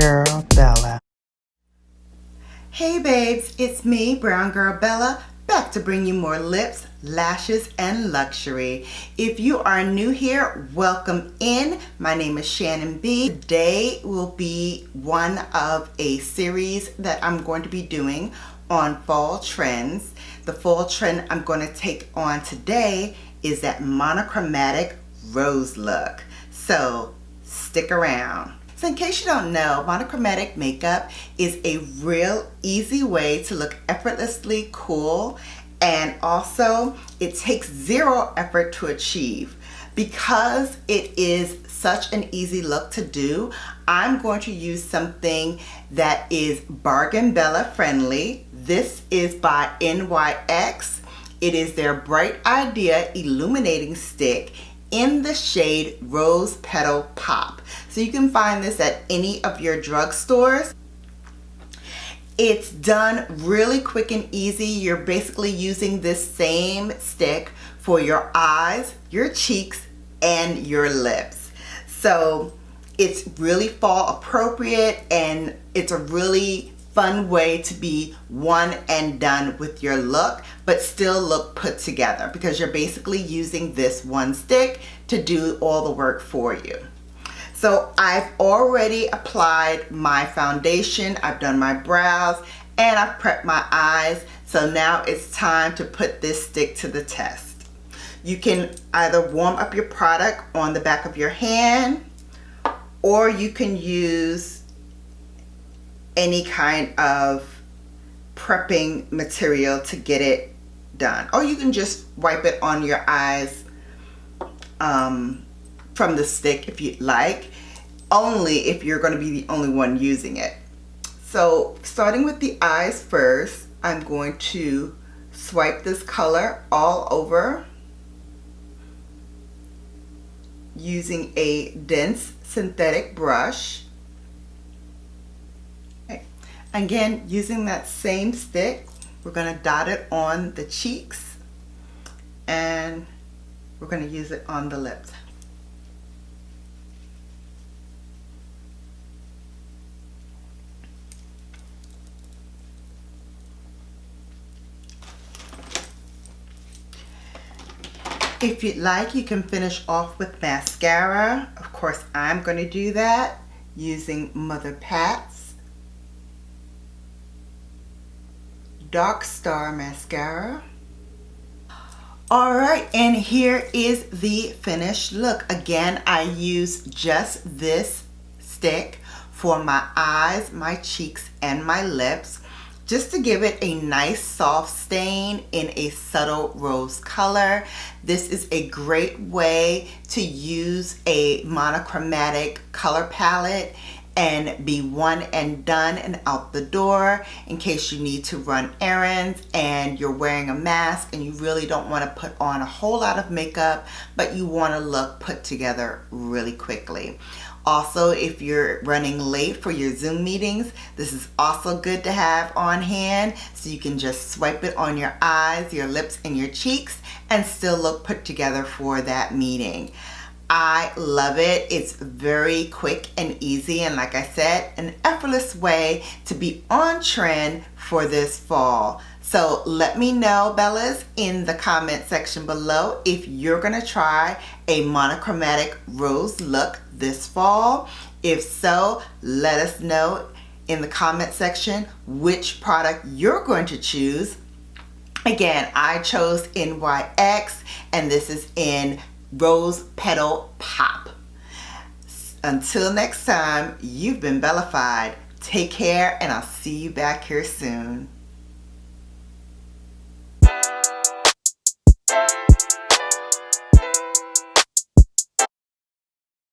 Girl Bella. Hey babes, it's me, Brown Girl Bella, back to bring you more lips, lashes, and luxury. If you are new here, welcome in. My name is Shannon B. Today will be one of a series that I'm going to be doing on fall trends. The fall trend I'm going to take on today is that monochromatic rose look. So stick around. So in case you don't know, monochromatic makeup is a real easy way to look effortlessly cool, and also it takes zero effort to achieve. Because it is such an easy look to do, I'm going to use something that is Bargain Bella friendly. This is by NYX. It is their Bright Idea Illuminating Stick in the shade Rose Petal Pop. So you can find this at any of your drugstores. It's done really quick and easy. You're basically using this same stick for your eyes, your cheeks, and your lips. So it's really fall appropriate, and it's a really fun way to be one and done with your look, but still look put together, because you're basically using this one stick to do all the work for you. So I've already applied my foundation, I've done my brows, and I've prepped my eyes. So now it's time to put this stick to the test. You can either warm up your product on the back of your hand, or you can use any kind of prepping material to get it done, or you can just wipe it on your eyes from the stick if you'd like, only if you're going to be the only one using it. So starting with the eyes first, I'm going to swipe this color all over using a dense synthetic brush. Again, using that same stick, we're going to dot it on the cheeks, and we're going to use it on the lips. If you'd like, you can finish off with mascara. Of course, I'm going to do that using Mother Pat's Dark Star mascara. Alright, and here is the finished look. Again, I use just this stick for my eyes, my cheeks, and my lips, just to give it a nice soft stain in a subtle rose color. This is a great way to use a monochromatic color palette and be one and done and out the door, in case you need to run errands and you're wearing a mask and you really don't want to put on a whole lot of makeup, but you want to look put together really quickly. Also, if you're running late for your Zoom meetings, this is also good to have on hand, so you can just swipe it on your eyes, your lips, and your cheeks and still look put together for that meeting. I love it. It's very quick and easy, and like I said, an effortless way to be on trend for this fall. So let me know, Bellas, in the comment section below if you're gonna try a monochromatic rose look this fall. If so, let us know in the comment section which product you're going to choose. Again, I chose NYX, and this is in Rose Petal Pop. Until next time, you've been Bellafied. Take care, and I'll see you back here soon.